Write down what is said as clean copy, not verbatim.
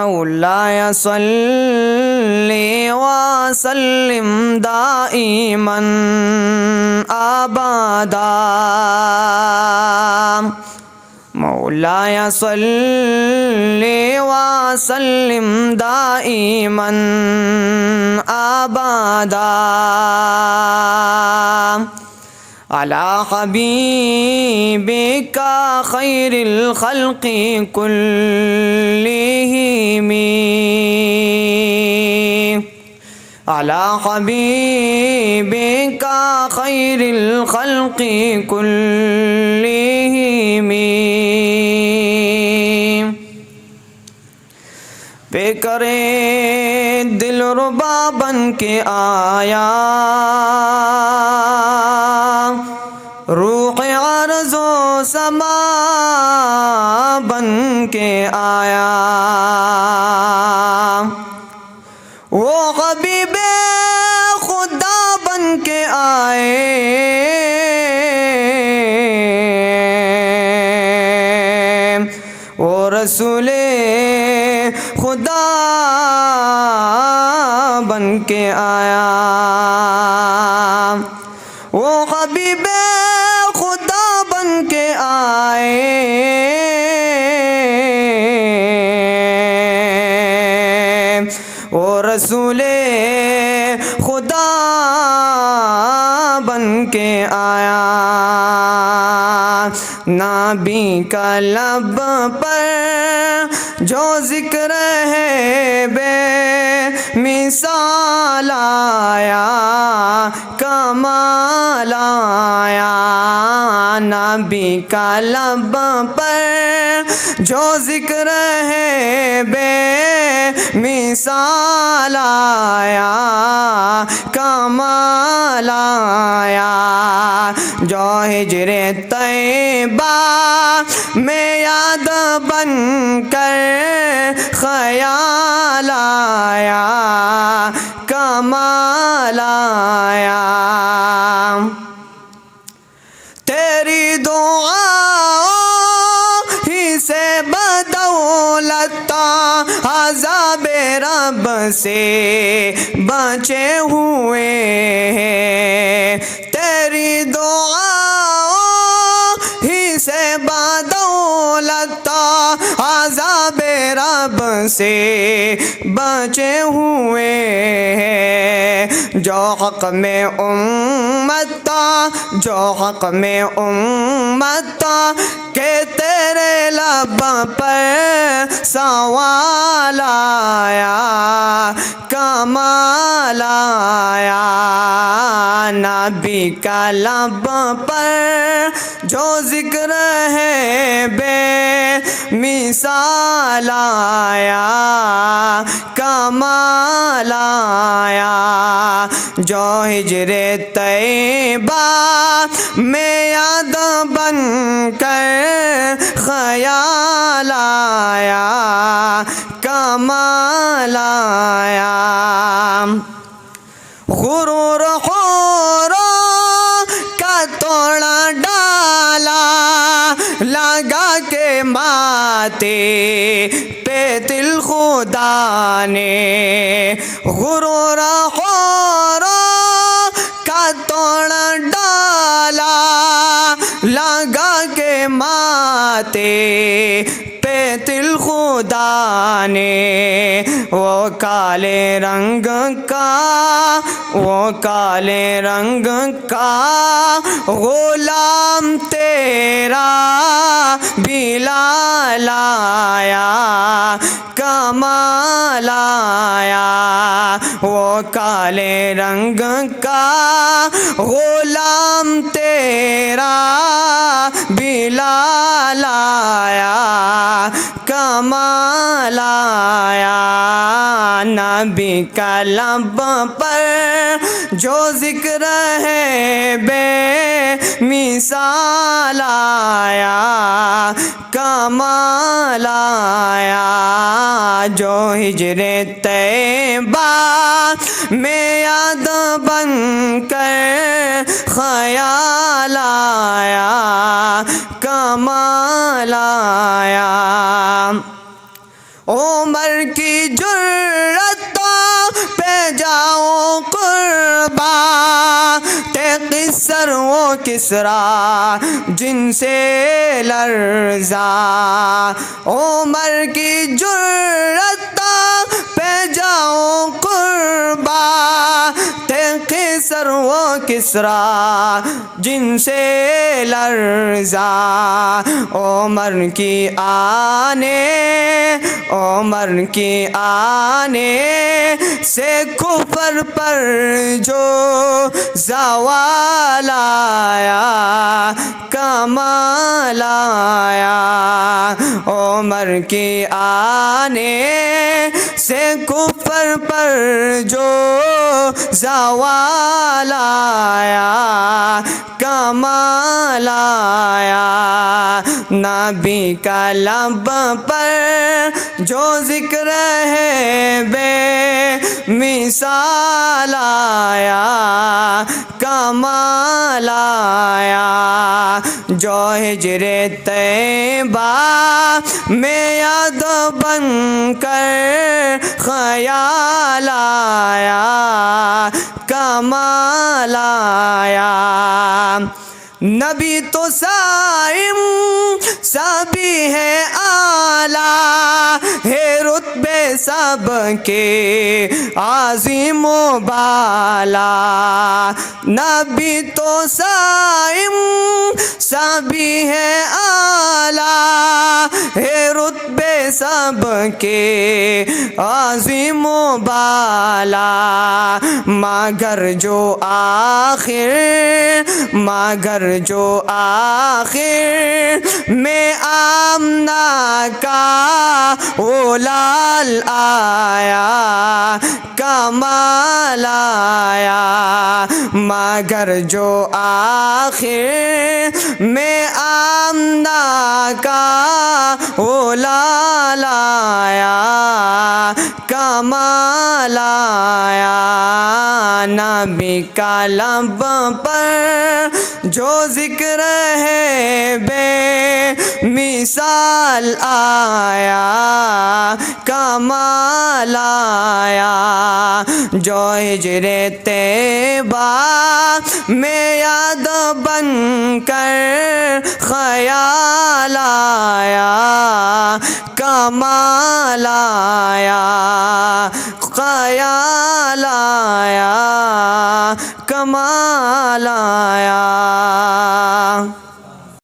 مولاي صل وسلم دائما أبدا مولاي صل وسلم دائما أبدا على حبيبك خير الخلق كلهم على حبيبك خير الخلق كلهم پہ کرے دل ربا بن کے آیا روح عرض و سما بن کے آیا وہ حبیب خدا بن کے آئے وہ رسول خدا بن کے آیا وہ حبیب خدا بن کے آئے وہ رسول خدا بن کے آیا نبی کا لب پر جو ذکر ہے بے مثال آیا کمال آیا نبی کا لب پر جو ذکر ہے بے مثال آیا کمال آیا جو ہجر طیبہ میں یاد بن کر خیال آیا کمال آیا تیری دعاؤں ہی سے بدولت عذاب رب سے بچے ہوئے ہیں تیری دعاؤں ہی سے بدولت عذاب رب سے بچے ہوئے ہیں جو حق میں امت جو حق میں امت کہ تیرے لب پر سوال آیا کمال آیا نبی کا لب پر جو ذکر ہے بے مثال آیا کمال آیا جو ہجر طیبہ میں یاد بن کر خیال آیا کمال آیا غرور حوروں کا توڑا ڈالا لگا کے ماتے پہ دل خدا نے غرور حوروں کا توڑا ڈالا لگا کے ماتے پہ دل خدا نے وہ کالے رنگ کا غلام تیرا بلال آیا کمال آیا وہ کالے رنگ کا غلام تیرا بلال آیا کمال آیا نبی کا لب پر جو ذکر ہے بے مثال آیا کمال آیا جو ہجر طیبہ میں یاد بن کر خیال آیا کمال آیا عمر کی جرتوں پہ جاؤں قربان، تھے قیصر و کسریٰ جن سے لرزاں، عمر کی جرتوں پہ جاؤں قربان، تھے قیصر و کسریٰ جن سے لرزاں، عمر کی آنے سے کفر پر جو زوال آیا، کمال آیا، عمر کی آنے سے کفر پر جو زوال آیا، کمال آیا، نبی کا لب پر جو ذکر ہے بے مثال آیا، کمال آیا، جو ہجر طیبہ میں یاد بن کر خیال آیا، کمال آیا، نبی تو صائم سبھی ہے اعلیٰ، ہے رتبے سب کے عظیم و بالا، نبی تو صائم سبھی ہے اعلیٰ، ہے رتبے سب کے عظیم و بالا، مگر جو آخر میں آمنہ کا وہ لال آیا، کمال آیا، مگر جو آخر میں آمنہ کا وہ لال آیا، کمال آیا، نبی کا لب پر جو ذکر ہے بے مثال آیا، کمال آیا، جو ہجر طیبہ میں یاد بن کر خیال آیا، کمال آیا، خیال